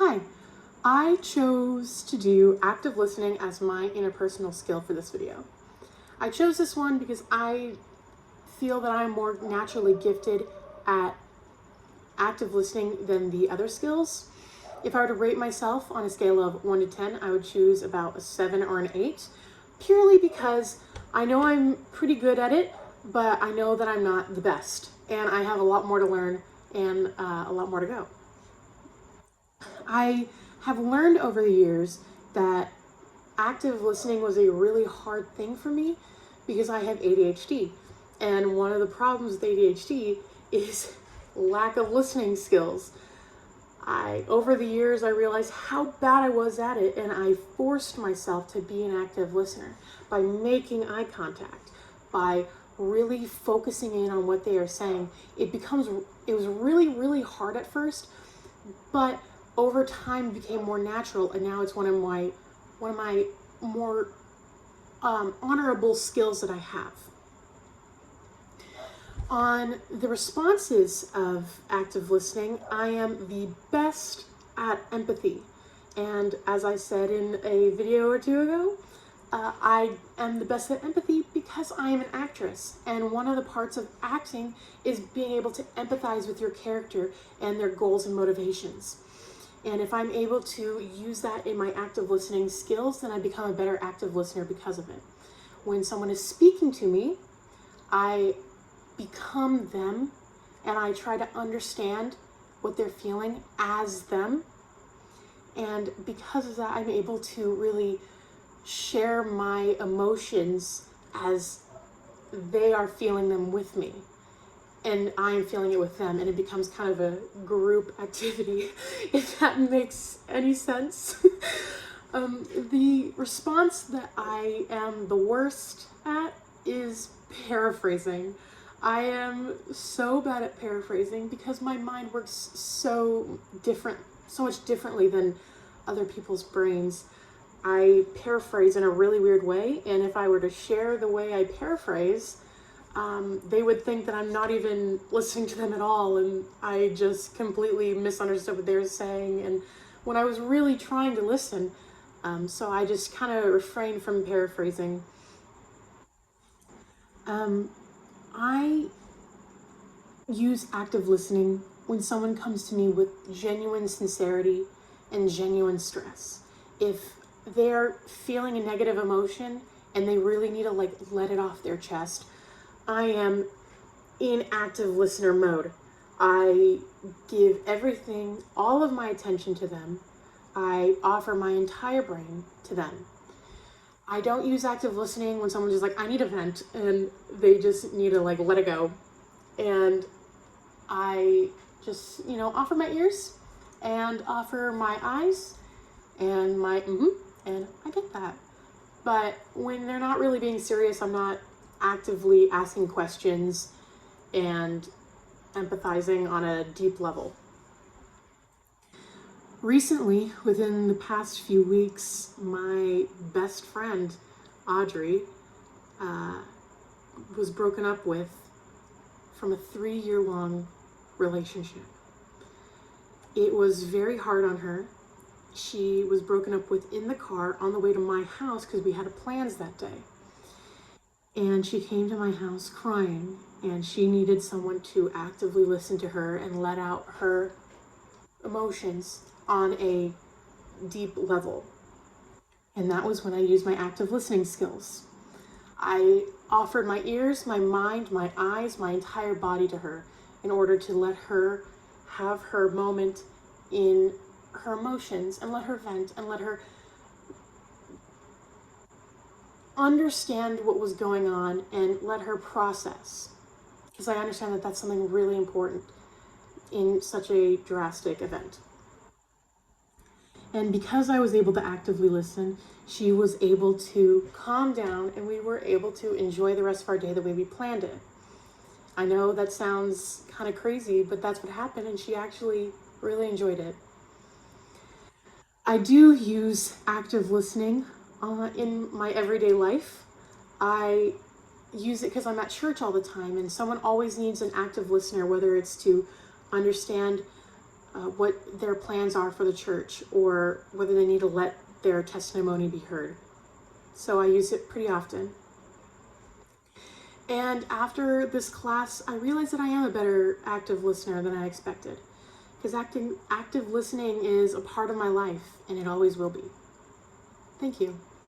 Hi, I chose to do active listening as my interpersonal skill for this video. I chose this one because I feel that I'm more naturally gifted at active listening than the other skills. If I were to rate myself on a scale of 1 to 10, I would choose about a 7 or an 8, purely because I know I'm pretty good at it, but I know that I'm not the best, and I have a lot more to learn and a lot more to go. I have learned over the years that active listening was a really hard thing for me because I have ADHD. And one of the problems with ADHD is lack of listening skills. Over the years, I realized how bad I was at it, and I forced myself to be an active listener by making eye contact, by really focusing in on what they are saying. It was really, really hard at first, but over time became more natural, and now it's one of my more honorable skills that I have. On the responses of active listening, I am the best at empathy. And as I said in a video or two ago, I am the best at empathy because I am an actress. And one of the parts of acting is being able to empathize with your character and their goals and motivations. And if I'm able to use that in my active listening skills, then I become a better active listener because of it. When someone is speaking to me, I become them, and I try to understand what they're feeling as them. And because of that, I'm able to really share my emotions as they are feeling them with me, and I'm feeling it with them, and it becomes kind of a group activity, if that makes any sense. The response that I am the worst at is paraphrasing. I am so bad at paraphrasing because my mind works so much differently than other people's brains. I paraphrase in a really weird way, and if I were to share the way I paraphrase, they would think that I'm not even listening to them at all, and I just completely misunderstood what they were saying, and when I was really trying to listen, so I just kind of refrained from paraphrasing. I use active listening when someone comes to me with genuine sincerity and genuine stress. If they're feeling a negative emotion and they really need to let it off their chest, I am in active listener mode. I give everything, all of my attention to them. I offer my entire brain to them. I don't use active listening when someone's just like, I need a vent, and they just need to let it go. And I just, offer my ears and offer my eyes and my and I get that. But when they're not really being serious, I'm not actively asking questions and empathizing on a deep level. Recently, within the past few weeks, my best friend, Audrey, was broken up with from a 3-year-long relationship. It was very hard on her. She was broken up with in the car on the way to my house because we had plans that day. And she came to my house crying, and she needed someone to actively listen to her and let out her emotions on a deep level. And that was when I used my active listening skills. I offered my ears, my mind, my eyes, my entire body to her in order to let her have her moment in her emotions and let her vent and let her understand what was going on and let her process. Because I understand that that's something really important in such a drastic event. And because I was able to actively listen, she was able to calm down, and we were able to enjoy the rest of our day the way we planned it. I know that sounds kind of crazy, but that's what happened, and she actually really enjoyed it. I do use active listening in my everyday life. I use it because I'm at church all the time, and someone always needs an active listener, whether it's to understand what their plans are for the church, or whether they need to let their testimony be heard. So I use it pretty often. And after this class, I realized that I am a better active listener than I expected, because active listening is a part of my life, and it always will be. Thank you.